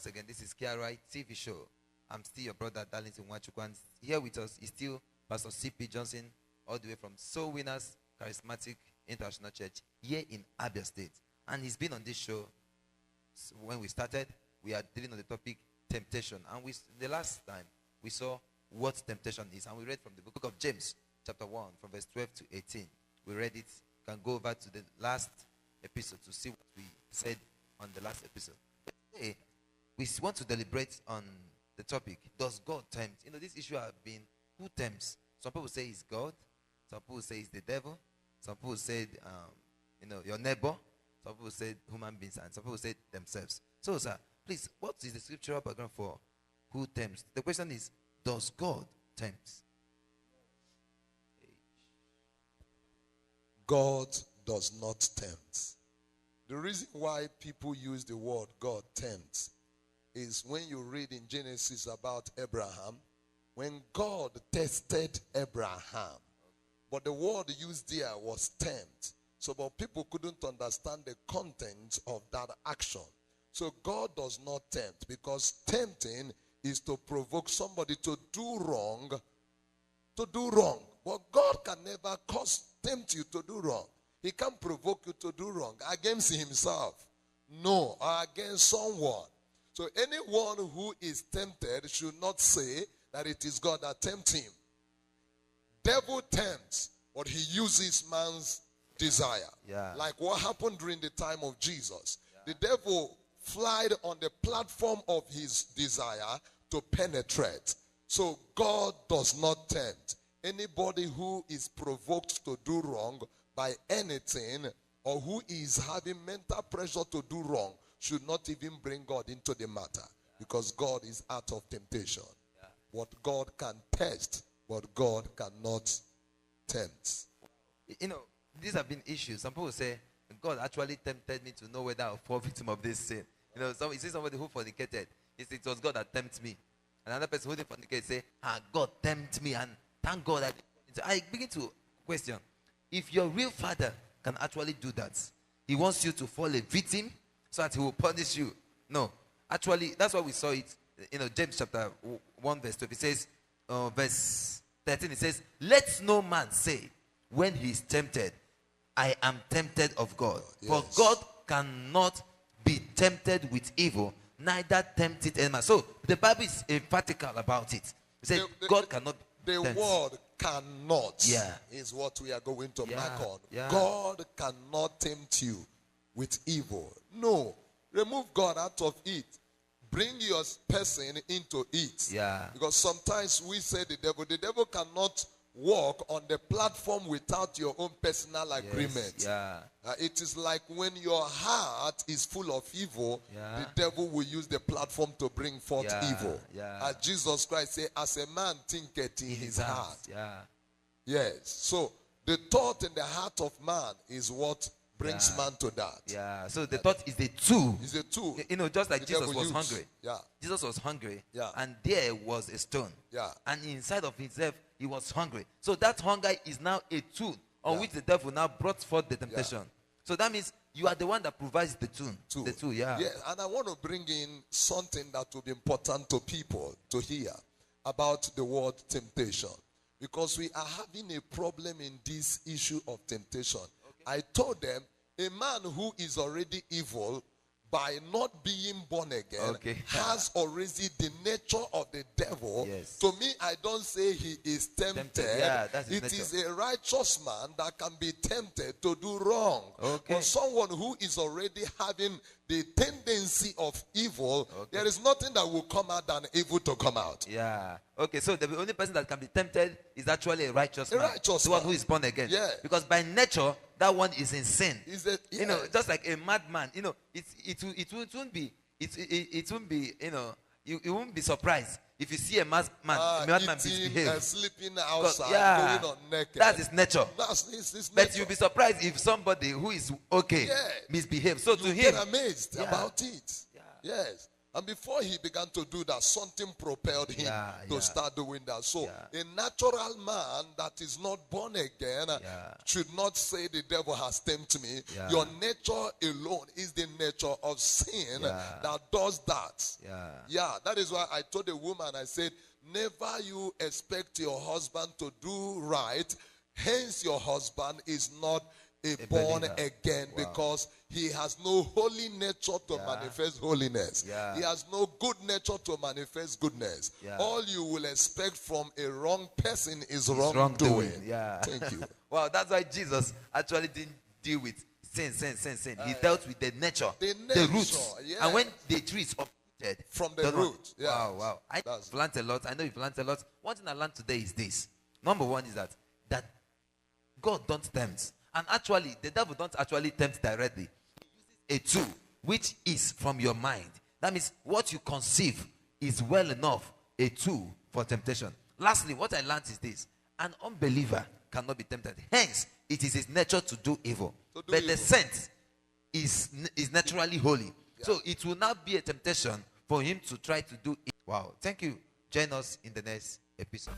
once again. This is KRI TV show. I'm still your brother Darlington Nwachukwu, and here with us is still Pastor C.P. Johnson, all the way from Soul Winners Charismatic International Church here in Abia State. And he's been on this show. So when we started, we are dealing on the topic temptation. And the last time we saw what temptation is, and we read from the book of James, chapter 1, from verse 12 to 18. We read it. You can go over to the last episode to see what we said on the last episode. But today, we want to deliberate on the topic, does God tempt? This issue has been, who tempts? Some people say it's God. Some people say it's the devil. Some people say, your neighbor. Some people say human beings. And some people say themselves. So, sir, please, what is the scriptural background for who tempts? The question is, does God tempt? God does not tempt. The reason why people use the word God tempts is when you read in Genesis about Abraham, when God tested Abraham. But the word used there was tempt. So, but people couldn't understand the content of that action. So God does not tempt, because tempting is to provoke somebody to do wrong. To do wrong. But God can never tempt you to do wrong. He can't provoke you to do wrong against himself. No, or against someone. So anyone who is tempted should not say that it is God that tempts him. Devil tempts, but he uses man's desire. Yeah. Like what happened during the time of Jesus. Yeah. The devil flied on the platform of his desire to penetrate. So God does not tempt. Anybody who is provoked to do wrong by anything, or who is having mental pressure to do wrong, should not even bring God into the matter, because God is out of temptation. Yeah. What God can test, but God cannot tempt. These have been issues. Some people say, God actually tempted me to know whether I'll fall victim of this sin. You see somebody who fornicated. He said, it was God that tempted me. Another person who didn't fornicate say, God tempted me, and thank God I begin to question, if your real father can actually do that, he wants you to fall a victim so that he will punish you. No. Actually, that's why we saw it. James chapter 1 verse 12. It says, verse 13, it says, let no man say when he is tempted, I am tempted of God. Yes. For God cannot be tempted with evil, neither tempt it any man. So the Bible is emphatical about it. It says God cannot. The word cannot is what we are going to mark on. Yeah. God cannot tempt you with evil. No. Remove God out of it. Bring your person into it. Yeah. Because sometimes we say the devil cannot walk on the platform without your own personal agreement. Yeah. It is like when your heart is full of evil, the devil will use the platform to bring forth evil. Yeah. As Jesus Christ said, as a man thinketh in his heart. Yeah. Yes. So the thought in the heart of man is what brings man to that. Yeah. So the thought is the tool. Is the tool. Just like Jesus was hungry. Yeah. Jesus was hungry. Yeah. And there was a stone. Yeah. And inside of himself, he was hungry. So that hunger is now a tool on which the devil now brought forth the temptation. Yeah. So that means you are the one that provides the tool. The tool, yeah. Yeah, and I want to bring in something that will be important to people to hear about the word temptation. Because we are having a problem in this issue of temptation. Okay. I told them, a man who is already evil, by not being born again, has already the nature of the devil. Yes. To me, I don't say he is tempted. Yeah, that's his it nature. is a righteous man that can be tempted to do wrong. Okay. But someone who is already having the tendency of evil, there is nothing that will come out than evil to come out. Yeah. Okay, so the only person that can be tempted is actually a righteous man. The one who is born again. Yeah. Because by nature, that one is in sin. Just like a madman. It won't be. You won't be surprised if you see a madman misbehave. Sleeping outside, going on naked. That's his nature. That's his nature. But you'll be surprised if somebody who is misbehaves. So you to him, get amazed about it. Yeah. Yes. And before he began to do that, something propelled him to start doing that. So a natural man that is not born again should not say the devil has tempted me. Your nature alone is the nature of sin that does that. That is why I told a woman, I said, never you expect your husband to do right. Hence your husband is not a born again, because he has no holy nature to manifest holiness. He has no good nature to manifest goodness. All you will expect from a wrong person is wrongdoing. Thank you. Wow, that's why Jesus actually didn't deal with sin. He dealt with the nature, the roots. And when the tree is uprooted from the root. Wow. I've learned a lot. I know you've learned a lot. One thing I learned today is this. Number one is that God don't tempt. And actually, the devil don't actually tempt directly. He uses a tool which is from your mind. That means what you conceive is well enough a tool for temptation. Lastly, what I learned is this. An unbeliever cannot be tempted. Hence, it is his nature to do evil. The saint is naturally holy. So it will not be a temptation for him to try to do evil. Wow. Thank you. Join us in the next episode.